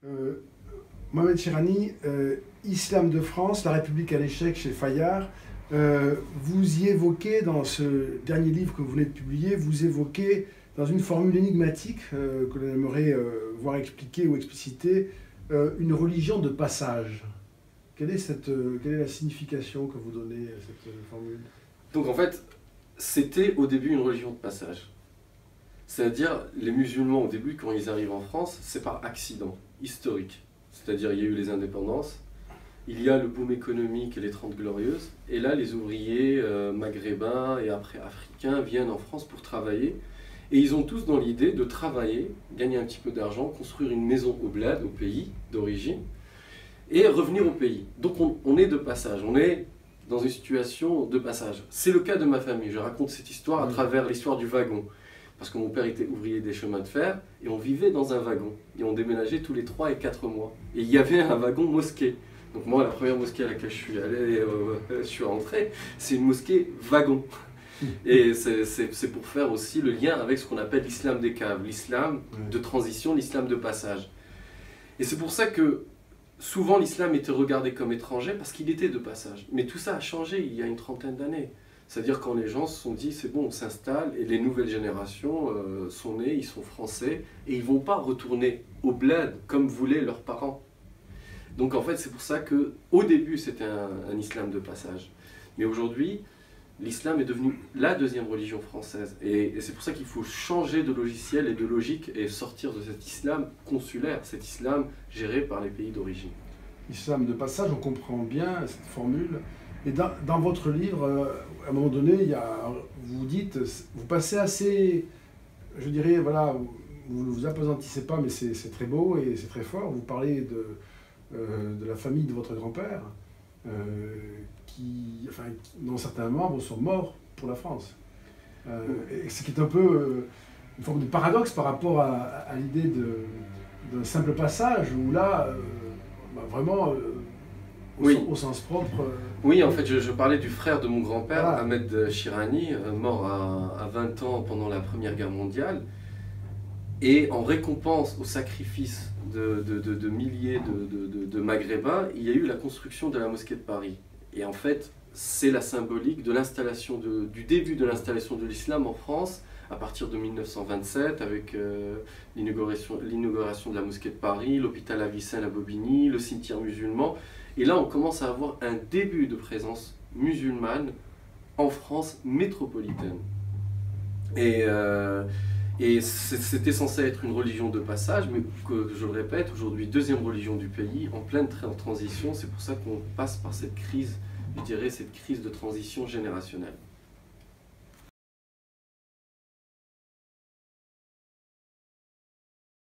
Euh, Mohamed Chirani, Islam de France, la République à l'échec chez Fayard. Vous y évoquez, dans ce dernier livre que vous venez de publier, vous évoquez dans une formule énigmatique que l'on aimerait voir expliquer ou expliciter, une religion de passage. Quelle est la signification que vous donnez à cette formule? Donc en fait, c'était au début une religion de passage. C'est-à-dire, les musulmans au début, quand ils arrivent en France, c'est par accident historique. C'est-à-dire, il y a eu les indépendances, il y a le boom économique et les 30 glorieuses, et là, les ouvriers maghrébins et après africains viennent en France pour travailler, et ils ont tous dans l'idée de travailler, gagner un petit peu d'argent, construire une maison au bled, au pays d'origine, et revenir au pays. Donc on est de passage, on est dans une situation de passage. C'est le cas de ma famille, je raconte cette histoire à travers l'histoire du wagon. Parce que mon père était ouvrier des chemins de fer, et on vivait dans un wagon. Et on déménageait tous les 3 et 4 mois. Et il y avait un wagon mosquée. Donc moi, la première mosquée à laquelle je suis allé, je suis rentré, c'est une mosquée wagon. Et c'est pour faire aussi le lien avec ce qu'on appelle l'islam des caves, l'islam de transition, l'islam de passage. Et c'est pour ça que souvent l'islam était regardé comme étranger, parce qu'il était de passage. Mais tout ça a changé il y a une trentaine d'années. C'est-à-dire quand les gens se sont dit, c'est bon, on s'installe, et les nouvelles générations sont nées, ils sont français, et ils ne vont pas retourner au bled comme voulaient leurs parents. Donc en fait, c'est pour ça qu'au début, c'était un islam de passage. Mais aujourd'hui, l'islam est devenu la deuxième religion française. Et c'est pour ça qu'il faut changer de logiciel et de logique, et sortir de cet islam consulaire, cet islam géré par les pays d'origine. Islam de passage, on comprend bien cette formule. Et dans votre livre, à un moment donné, vous dites, vous passez assez, je dirais, voilà, vous ne vous apesantissez pas, mais c'est très beau et c'est très fort. Vous parlez de la famille de votre grand-père, dont certains membres sont morts pour la France. Et ce qui est un peu une forme de paradoxe par rapport à l'idée d'un simple passage, où là, vraiment, au sens propre. Oui, en fait, je parlais du frère de mon grand-père, voilà. Ahmed Chirani, mort à 20 ans pendant la Première Guerre mondiale. Et en récompense au sacrifice de milliers de Maghrébins, il y a eu la construction de la mosquée de Paris. Et en fait, c'est la symbolique de l'installation du début de l'installation de l'islam en France, à partir de 1927, avec l'inauguration de la mosquée de Paris, l'hôpital Avicenne à Bobigny, le cimetière musulman. Et là, on commence à avoir un début de présence musulmane en France métropolitaine. Et c'était censé être une religion de passage, mais que, je le répète, aujourd'hui, deuxième religion du pays, en pleine transition. C'est pour ça qu'on passe par cette crise, je dirais, cette crise de transition générationnelle.